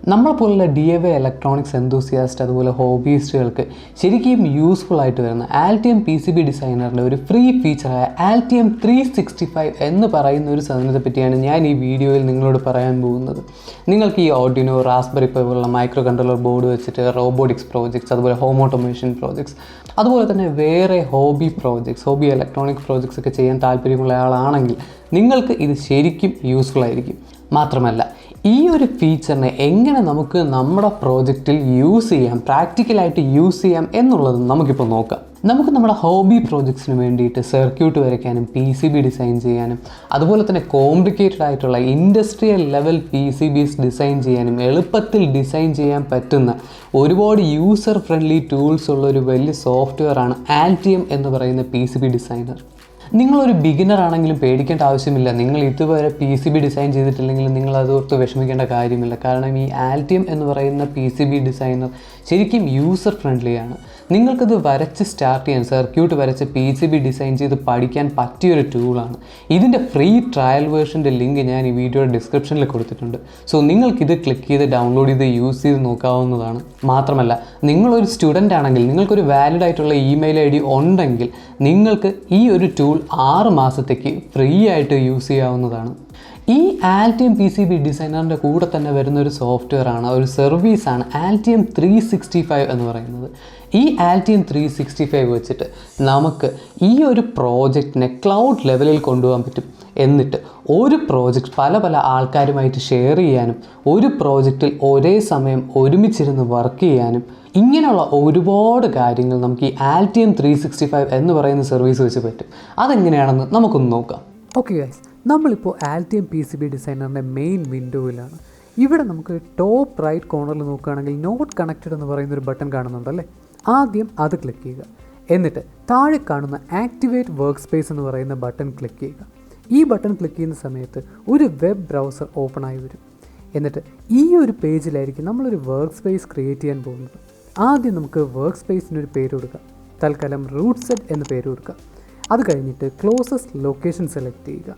നമ്മളെപ്പോലുള്ള DIY electronics enthusiast അതുപോലെ ഹോബിയിസ്റ്റുകൾക്ക് ശരിക്കും യൂസ്ഫുൾ ആയിട്ട് വരുന്ന ആൽറ്റിയം PCB ഡിസൈനറിൻ്റെ ഒരു ഫ്രീ ഫീച്ചറായ ആൽറ്റിയം 365 എന്ന് പറയുന്ന ഒരു സാധനത്തെ പറ്റിയാണ് ഞാൻ ഈ വീഡിയോയിൽ നിങ്ങളോട് പറയാൻ പോകുന്നത്. നിങ്ങൾക്ക് ഈ ഓർഡിനോ, റാസ്ബെറി പൈ പോലുള്ള മൈക്രോ കൺട്രോളർ ബോർഡ് വെച്ചിട്ട് റോബോട്ടിക്സ് പ്രോജക്ട്സ്, അതുപോലെ ഹോം ഓട്ടോമേഷൻ പ്രോജക്ട്സ്, അതുപോലെ തന്നെ വേറെ ഹോബി ഇലക്ട്രോണിക് പ്രോജക്ട്സ് ഒക്കെ ചെയ്യാൻ താല്പര്യമുള്ള ആളാണെങ്കിൽ നിങ്ങൾക്ക് ഇത് ശരിക്കും യൂസ്ഫുൾ ആയിരിക്കും. മാത്രമല്ല, ഈ ഒരു ഫീച്ചറിനെ എങ്ങനെ നമുക്ക് നമ്മുടെ പ്രോജക്റ്റിൽ പ്രാക്ടിക്കലായിട്ട് യൂസ് ചെയ്യാം എന്നുള്ളത് നമുക്കിപ്പോൾ നോക്കാം. നമുക്ക് നമ്മുടെ ഹോബി പ്രോജക്ട്സിന് വേണ്ടിയിട്ട് സർക്യൂട്ട് വരയ്ക്കാനും PCB ഡിസൈൻ ചെയ്യാനും അതുപോലെ തന്നെ കോംപ്ലിക്കേറ്റഡ് ആയിട്ടുള്ള ഇൻഡസ്ട്രിയൽ ലെവൽ PCBs ഡിസൈൻ ചെയ്യാനും എളുപ്പത്തിൽ ഡിസൈൻ ചെയ്യാൻ പറ്റുന്ന ഒരുപാട് യൂസർ ഫ്രണ്ട്ലി ടൂൾസ് ഉള്ള ഒരു വലിയ സോഫ്റ്റ്വെയറാണ് ആൽറ്റിയം എന്ന് പറയുന്ന PCB ഡിസൈനർ. നിങ്ങളൊരു ബിഗിനർ ആണെങ്കിലും പേടിക്കേണ്ട ആവശ്യമില്ല. നിങ്ങൾ ഇതുവരെ PCB ഡിസൈൻ ചെയ്തിട്ടില്ലെങ്കിൽ നിങ്ങൾ അതോർത്ത് വിഷമിക്കേണ്ട കാര്യമില്ല. കാരണം ഈ ആൽറ്റിയം എന്ന് പറയുന്ന PCB ഡിസൈനർ ശരിക്കും യൂസർ ഫ്രണ്ട്ലിയാണ്. നിങ്ങൾക്കത് വരച്ച് സ്റ്റാർട്ട് ചെയ്യാൻ, സർക്യൂട്ട് വരച്ച് PCB ഡിസൈൻ ചെയ്ത് പഠിക്കാൻ പറ്റിയൊരു ടൂളാണ്. ഇതിൻ്റെ ഫ്രീ ട്രയൽ വേർഷൻ്റെ ലിങ്ക് ഞാൻ ഈ വീഡിയോയുടെ ഡിസ്ക്രിപ്ഷനിൽ കൊടുത്തിട്ടുണ്ട്. സോ നിങ്ങൾക്കിത് ക്ലിക്ക് ചെയ്ത് ഡൗൺലോഡ് ചെയ്ത് യൂസ് ചെയ്ത് നോക്കാവുന്നതാണ്. മാത്രമല്ല, നിങ്ങളൊരു സ്റ്റുഡൻ്റ് ആണെങ്കിൽ, നിങ്ങൾക്കൊരു വാലിഡ് ആയിട്ടുള്ള ഇമെയിൽ ID ഉണ്ടെങ്കിൽ നിങ്ങൾക്ക് ഈ ഒരു ടൂൾ 6 മാസത്തേക്ക് ഫ്രീ ആയിട്ട് യൂസ് ചെയ്യാവുന്നതാണ്. ഈ ആൽറ്റിയം PCB ഡിസൈനറിൻ്റെ കൂടെ തന്നെ വരുന്ന ഒരു സോഫ്റ്റ്വെയറാണ്, ഒരു സർവീസാണ് ആൽറ്റിയം 365 എന്ന് പറയുന്നത്. ഈ ആൽറ്റിയം 365 വെച്ചിട്ട് നമുക്ക് ഈ ഒരു പ്രോജക്റ്റിനെ ക്ലൗഡ് ലെവലിൽ കൊണ്ടുപോകാൻ പറ്റും. എന്നിട്ട് ഒരു പ്രോജക്റ്റ് പല ആൾക്കാരുമായിട്ട് ഷെയർ ചെയ്യാനും, ഒരു പ്രോജക്റ്റിൽ ഒരേ സമയം ഒരുമിച്ചിരുന്ന് വർക്ക് ചെയ്യാനും, ഇങ്ങനെയുള്ള ഒരുപാട് കാര്യങ്ങൾ നമുക്ക് ഈ ആൽറ്റിയം 365 എന്ന് പറയുന്ന സർവീസ് വെച്ച് പറ്റും. അതെങ്ങനെയാണെന്ന് നമുക്കൊന്ന് നോക്കാം. ഓക്കെ ഗൈസ്, നമ്മളിപ്പോൾ ആൽറ്റിയം PCB ഡിസൈനറിൻ്റെ മെയിൻ വിൻഡോയിലാണ്. ഇവിടെ നമുക്ക് ടോപ്പ് റൈറ്റ് കോർണറിൽ നോക്കുകയാണെങ്കിൽ നോട്ട് കണക്റ്റഡ് എന്ന് പറയുന്നൊരു ബട്ടൺ കാണുന്നുണ്ടല്ലേ. ആദ്യം അത് ക്ലിക്ക് ചെയ്യുക. എന്നിട്ട് താഴെ കാണുന്ന ആക്ടിവേറ്റ് വർക്ക് സ്പേസ് എന്ന് പറയുന്ന ബട്ടൺ ക്ലിക്ക് ചെയ്യുക. ഈ ബട്ടൺ ക്ലിക്ക് ചെയ്യുന്ന സമയത്ത് ഒരു വെബ് ബ്രൗസർ ഓപ്പൺ ആയി വരും. എന്നിട്ട് ഈ ഒരു പേജിലായിരിക്കും നമ്മളൊരു വർക്ക് സ്പേസ് ക്രിയേറ്റ് ചെയ്യാൻ പോകുന്നത്. ആദ്യം നമുക്ക് വർക്ക് സ്പേസിനൊരു പേര് കൊടുക്കാം. തൽക്കാലം റൂട്ട് സെറ്റ് എന്ന് പേര് കൊടുക്കുക. അത് കഴിഞ്ഞിട്ട് ക്ലോസസ്റ്റ് ലൊക്കേഷൻ സെലക്ട് ചെയ്യുക.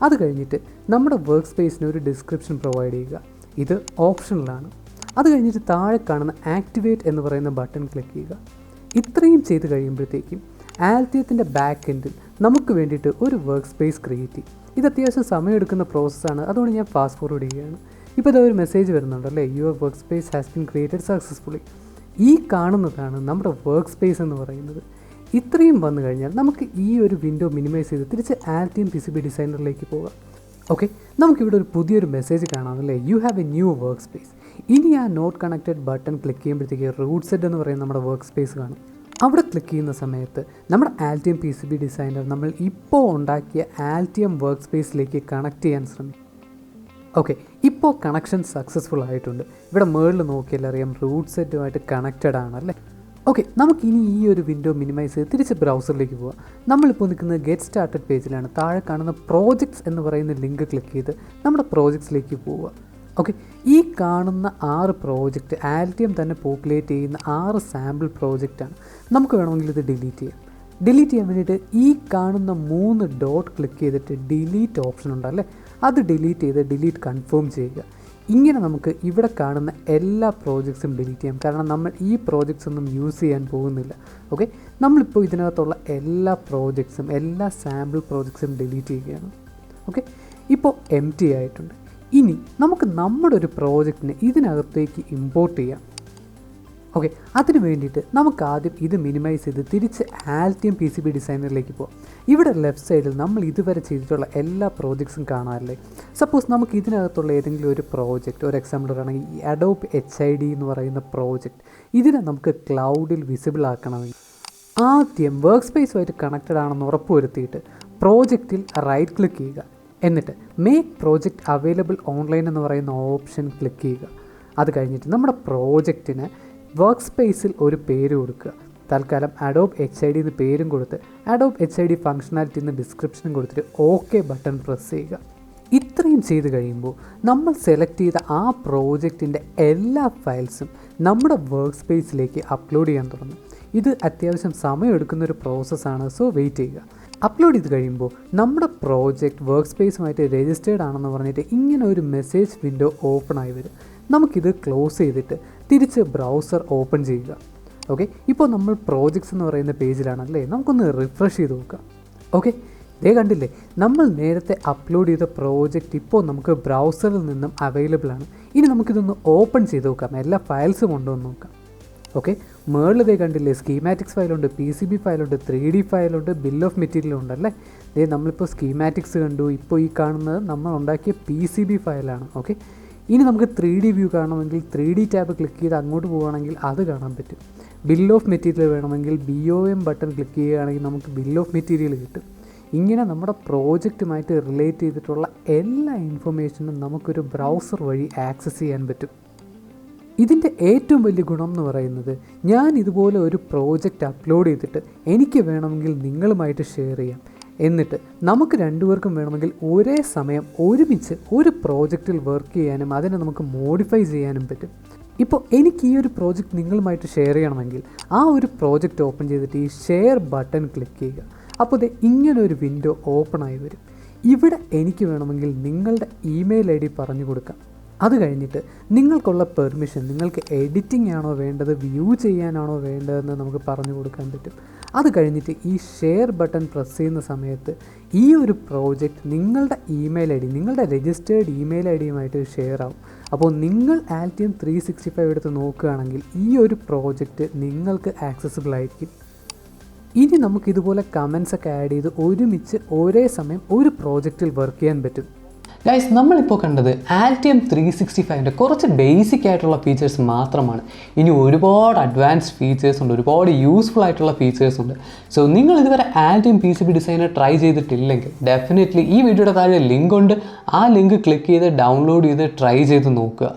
അത് കഴിഞ്ഞിട്ട് നമ്മുടെ വർക്ക് സ്പേസിന് ഒരു ഡിസ്ക്രിപ്ഷൻ പ്രൊവൈഡ് ചെയ്യുക. ഇത് ഓപ്ഷണലാണ്. അത് കഴിഞ്ഞിട്ട് താഴെ കാണുന്ന ആക്ടിവേറ്റ് എന്ന് പറയുന്ന ബട്ടൺ ക്ലിക്ക് ചെയ്യുക. ഇത്രയും ചെയ്ത് കഴിയുമ്പോഴത്തേക്കും ആൽറ്റിയത്തിൻ്റെ ബാക്ക് എൻഡിൽ നമുക്ക് വേണ്ടിയിട്ട് ഒരു വർക്ക് സ്പേസ് ക്രിയേറ്റ് ചെയ്യും. ഇത് അത്യാവശ്യം സമയമെടുക്കുന്ന പ്രോസസ്സാണ്, അതുകൊണ്ട് ഞാൻ ഫാസ്റ്റ് ഫോർവേഡ് ചെയ്യുകയാണ്. ഇപ്പോൾ ഇതൊരു മെസ്സേജ് വരുന്നുണ്ടല്ലേ, your work space has been created successfully. ഈ കാണുന്നതാണ് നമ്മുടെ വർക്ക് സ്പേസ് എന്ന് പറയുന്നത്. ഇത്രയും വന്നു കഴിഞ്ഞാൽ നമുക്ക് ഈ ഒരു വിൻഡോ മിനിമൈസ് ചെയ്ത് തിരിച്ച് ആൽറ്റിയം PCB ഡിസൈനറിലേക്ക് പോകാം. ഓക്കെ, നമുക്കിവിടെ ഒരു പുതിയൊരു മെസ്സേജ് കാണാമല്ലേ, you have a new work space. ഇനി ആ നോട്ട് കണക്റ്റഡ് ബട്ടൺ ക്ലിക്ക് ചെയ്യുമ്പോഴത്തേക്ക് റൂട്ട് സെറ്റ് എന്ന് പറയുന്ന നമ്മുടെ വർക്ക് സ്പേസ് കാണും. അവിടെ ക്ലിക്ക് ചെയ്യുന്ന സമയത്ത് നമ്മുടെ ആൽറ്റിയം PCB ഡിസൈനർ നമ്മൾ ഇപ്പോൾ ഉണ്ടാക്കിയ ആൽറ്റിയം വർക്ക് സ്പേസിലേക്ക് കണക്ട് ചെയ്യാൻ ശ്രമിക്കും. ഓക്കെ, ഇപ്പോൾ കണക്ഷൻ സക്സസ്ഫുൾ ആയിട്ടുണ്ട്. ഇവിടെ മുകളിൽ നോക്കിയാൽ അറിയാം റൂട്ട് സെറ്റുമായിട്ട് കണക്റ്റഡ് ആണല്ലേ. ഓക്കെ, നമുക്കിനി ഈ ഒരു വിൻഡോ മിനിമൈസ് ചെയ്ത് തിരിച്ച് ബ്രൗസറിലേക്ക് പോകാം. നമ്മളിപ്പോൾ നിൽക്കുന്നത് ഗെറ്റ് സ്റ്റാർട്ടഡ് പേജിലാണ്. താഴെ കാണുന്ന പ്രോജക്ട്സ് എന്ന് പറയുന്ന ലിങ്ക് ക്ലിക്ക് ചെയ്ത് നമ്മുടെ പ്രോജക്ട്സിലേക്ക് പോവുക. ഓക്കെ, ഈ കാണുന്ന 6 പ്രോജക്റ്റ് ആൽറ്റിയം തന്നെ പോപ്പുലേറ്റ് ചെയ്യുന്ന 6 സാമ്പിൾ പ്രോജക്റ്റാണ്. നമുക്ക് വേണമെങ്കിൽ ഇത് ഡിലീറ്റ് ചെയ്യാം. ഡിലീറ്റ് ചെയ്യാൻ വേണ്ടിയിട്ട് ഈ കാണുന്ന 3 ഡോട്ട് ക്ലിക്ക് ചെയ്തിട്ട് ഡിലീറ്റ് ഓപ്ഷൻ ഉണ്ടല്ലേ, അത് ഡിലീറ്റ് ചെയ്ത് ഡിലീറ്റ് കൺഫേം ചെയ്യുക. ഇങ്ങനെ നമുക്ക് ഇവിടെ കാണുന്ന എല്ലാ പ്രോജക്ട്സും ഡിലീറ്റ് ചെയ്യാം. കാരണം നമ്മൾ ഈ പ്രോജക്ട്സ് ഒന്നും യൂസ് ചെയ്യാൻ പോകുന്നില്ല. ഓക്കെ, നമ്മളിപ്പോൾ ഇതിനകത്തുള്ള എല്ലാ പ്രോജക്ട്സും, എല്ലാ സാമ്പിൾ പ്രോജക്ട്സും ഡിലീറ്റ് ചെയ്യുകയാണ്. ഓക്കെ, ഇപ്പോൾ എംപ്റ്റി ആയിട്ടുണ്ട്. ഇനി നമുക്ക് നമ്മുടെ ഒരു പ്രോജക്റ്റിനെ ഇതിനകത്തേക്ക് ഇമ്പോർട്ട് ചെയ്യാം. ഓക്കെ, അതിന് വേണ്ടിയിട്ട് നമുക്ക് ആദ്യം ഇത് മിനിമൈസ് ചെയ്ത് തിരിച്ച് ആൽറ്റിയം PCB ഡിസൈനറിലേക്ക് പോകാം. ഇവിടെ ലെഫ്റ്റ് സൈഡിൽ നമ്മൾ ഇതുവരെ ചെയ്തിട്ടുള്ള എല്ലാ പ്രോജക്ട്സും കാണാറില്ലേ. സപ്പോസ് നമുക്ക് ഇതിനകത്തുള്ള ഏതെങ്കിലും ഒരു പ്രോജക്റ്റ്, ഒരു എക്സാമ്പിൾ പറയുകയാണെങ്കിൽ ഈ അഡോബ് HID എന്ന് പറയുന്ന പ്രോജക്റ്റ്, ഇതിനെ നമുക്ക് ക്ലൗഡിൽ വിസിബിൾ ആക്കണമെങ്കിൽ ആദ്യം വർക്ക് സ്പേസുമായിട്ട് കണക്റ്റഡ് ആണെന്ന് ഉറപ്പുവരുത്തിയിട്ട് പ്രോജക്റ്റിൽ റൈറ്റ് ക്ലിക്ക് ചെയ്യുക. എന്നിട്ട് മേക്ക് പ്രോജക്റ്റ് അവൈലബിൾ ഓൺലൈൻ എന്ന് പറയുന്ന ഓപ്ഷൻ ക്ലിക്ക് ചെയ്യുക. അത് കഴിഞ്ഞിട്ട് നമ്മുടെ പ്രോജക്റ്റിന് വർക്ക് സ്പേസിൽ ഒരു പേര് കൊടുക്കുക. തൽക്കാലം അഡോബ് HID എന്ന് പേരും കൊടുത്ത് അഡോബ് HID ഫങ്ഷണാലിറ്റി എന്ന് ഡിസ്ക്രിപ്ഷനും കൊടുത്തിട്ട് ഓക്കെ ബട്ടൺ പ്രസ് ചെയ്യുക. ഇത്രയും ചെയ്ത് കഴിയുമ്പോൾ നമ്മൾ സെലക്ട് ചെയ്ത ആ പ്രോജക്റ്റിൻ്റെ എല്ലാ ഫയൽസും നമ്മുടെ വർക്ക് സ്പേസിലേക്ക് അപ്ലോഡ് ചെയ്യാൻ തുടങ്ങും. ഇത് അത്യാവശ്യം സമയമെടുക്കുന്നൊരു പ്രോസസ്സാണ്, സോ വെയിറ്റ് ചെയ്യുക. അപ്ലോഡ് ചെയ്ത് കഴിയുമ്പോൾ നമ്മുടെ പ്രോജക്റ്റ് വർക്ക് സ്പേസുമായിട്ട് രജിസ്റ്റേർഡ് ആണെന്ന് പറഞ്ഞിട്ട് ഇങ്ങനെ ഒരു മെസ്സേജ് വിൻഡോ ഓപ്പൺ ആയി വരും. നമുക്കിത് ക്ലോസ് ചെയ്തിട്ട് തിരിച്ച് ബ്രൗസർ ഓപ്പൺ ചെയ്യുക. ഓക്കെ, ഇപ്പോൾ നമ്മൾ പ്രോജക്ട്സ് എന്ന് പറയുന്ന പേജിലാണല്ലേ. നമുക്കൊന്ന് റിഫ്രഷ് ചെയ്ത് നോക്കാം. ഓക്കെ, ഇതേ കണ്ടില്ലേ, നമ്മൾ നേരത്തെ അപ്ലോഡ് ചെയ്ത പ്രോജക്റ്റ് ഇപ്പോൾ നമുക്ക് ബ്രൗസറിൽ നിന്നും അവൈലബിൾ ആണ്. ഇനി നമുക്കിതൊന്ന് ഓപ്പൺ ചെയ്ത് നോക്കാം, എല്ലാ ഫയൽസും ഉണ്ടോ എന്ന് നോക്കാം. ഓക്കെ, മേളിൽ ഇതേ കണ്ടില്ലേ, സ്കീമാറ്റിക്സ് ഫയലുണ്ട്, PCB ഫയലുണ്ട്, 3D ഫയലുണ്ട്, ബിൽ ഓഫ് മെറ്റീരിയൽ ഉണ്ടല്ലേ. ഇതേ നമ്മളിപ്പോൾ സ്കീമാറ്റിക്സ് കണ്ടു. ഇപ്പോൾ ഈ കാണുന്നത് നമ്മൾ ഉണ്ടാക്കിയ PCB ഫയലാണ്. ഓക്കെ, ഇനി നമുക്ക് 3D വ്യൂ കാണണമെങ്കിൽ 3D ടാബ് ക്ലിക്ക് ചെയ്ത് അങ്ങോട്ട് പോവുകയാണെങ്കിൽ അത് കാണാൻ പറ്റും. ബിൽ ഓഫ് മെറ്റീരിയൽ വേണമെങ്കിൽ BOM ബട്ടൺ ക്ലിക്ക് ചെയ്യുകയാണെങ്കിൽ നമുക്ക് ബിൽ ഓഫ് മെറ്റീരിയൽ കിട്ടും. ഇങ്ങനെ നമ്മുടെ പ്രോജക്റ്റുമായിട്ട് റിലേറ്റ് ചെയ്തിട്ടുള്ള എല്ലാ ഇൻഫർമേഷനും നമുക്കൊരു ബ്രൗസർ വഴി ആക്സസ് ചെയ്യാൻ പറ്റും. ഇതിൻ്റെ ഏറ്റവും വലിയ ഗുണം എന്ന് പറയുന്നത്, ഞാൻ ഇതുപോലെ ഒരു പ്രോജക്റ്റ് അപ്ലോഡ് ചെയ്തിട്ട് എനിക്ക് വേണമെങ്കിൽ നിങ്ങളുമായിട്ട് ഷെയർ ചെയ്യാം. എന്നിട്ട് നമുക്ക് രണ്ടുപേർക്കും വേണമെങ്കിൽ ഒരേ സമയം ഒരുമിച്ച് ഒരു പ്രോജക്റ്റിൽ വർക്ക് ചെയ്യാനും അതിനെ നമുക്ക് മോഡിഫൈ ചെയ്യാനും പറ്റും. ഇപ്പോൾ എനിക്ക് ഈ ഒരു പ്രോജക്റ്റ് നിങ്ങളുമായിട്ട് ഷെയർ ചെയ്യണമെങ്കിൽ ആ ഒരു പ്രോജക്റ്റ് ഓപ്പൺ ചെയ്തിട്ട് ഈ ഷെയർ ബട്ടൺ ക്ലിക്ക് ചെയ്യുക. അപ്പോൾ ഇത് ഇങ്ങനൊരു വിൻഡോ ഓപ്പൺ ആയി വരും. ഇവിടെ എനിക്ക് വേണമെങ്കിൽ നിങ്ങളുടെ ഇമെയിൽ ID പറഞ്ഞു കൊടുക്കാം. അത് കഴിഞ്ഞിട്ട് നിങ്ങൾക്കുള്ള പെർമിഷൻ, നിങ്ങൾക്ക് എഡിറ്റിംഗ് ആണോ വേണ്ടത്, വ്യൂ ചെയ്യാനാണോ വേണ്ടതെന്ന് നമുക്ക് പറഞ്ഞു കൊടുക്കാൻ പറ്റും. അത് കഴിഞ്ഞിട്ട് ഈ ഷെയർ ബട്ടൺ പ്രസ് ചെയ്യുന്ന സമയത്ത് ഈ ഒരു പ്രോജക്റ്റ് നിങ്ങളുടെ ഇമെയിൽ ID, നിങ്ങളുടെ രജിസ്റ്റേർഡ് ഇമെയിൽ IDയുമായിട്ട് ഷെയർ ആവും. അപ്പോൾ നിങ്ങൾ Altium 365 എടുത്ത് നോക്കുകയാണെങ്കിൽ ഈ ഒരു പ്രോജക്റ്റ് നിങ്ങൾക്ക് ആക്സസിബിൾ ആയിരിക്കും. ഇനി നമുക്കിതുപോലെ കമൻസ് ഒക്കെ ആഡ് ചെയ്ത് ഒരുമിച്ച് ഒരേ സമയം ഒരു പ്രോജക്റ്റിൽ വർക്ക് ചെയ്യാൻ പറ്റും. ഗൈസ്, നമ്മളിപ്പോൾ കണ്ടത് Altium 365ൻ്റെ കുറച്ച് ബേസിക് ആയിട്ടുള്ള ഫീച്ചേഴ്സ് മാത്രമാണ്. ഇനി ഒരുപാട് അഡ്വാൻസ്ഡ് ഫീച്ചേഴ്സ് ഉണ്ട്, ഒരുപാട് യൂസ്ഫുൾ ആയിട്ടുള്ള ഫീച്ചേഴ്സ് ഉണ്ട്. സോ നിങ്ങൾ ഇതുവരെ Altium PCB ഡിസൈനർ ട്രൈ ചെയ്തിട്ടില്ലെങ്കിൽ ഡെഫിനറ്റ്ലി ഈ വീഡിയോയുടെ താഴെ ലിങ്ക് ഉണ്ട്. ആ ലിങ്ക് ക്ലിക്ക് ചെയ്ത് ഡൗൺലോഡ് ചെയ്ത് ട്രൈ ചെയ്ത് നോക്കുക.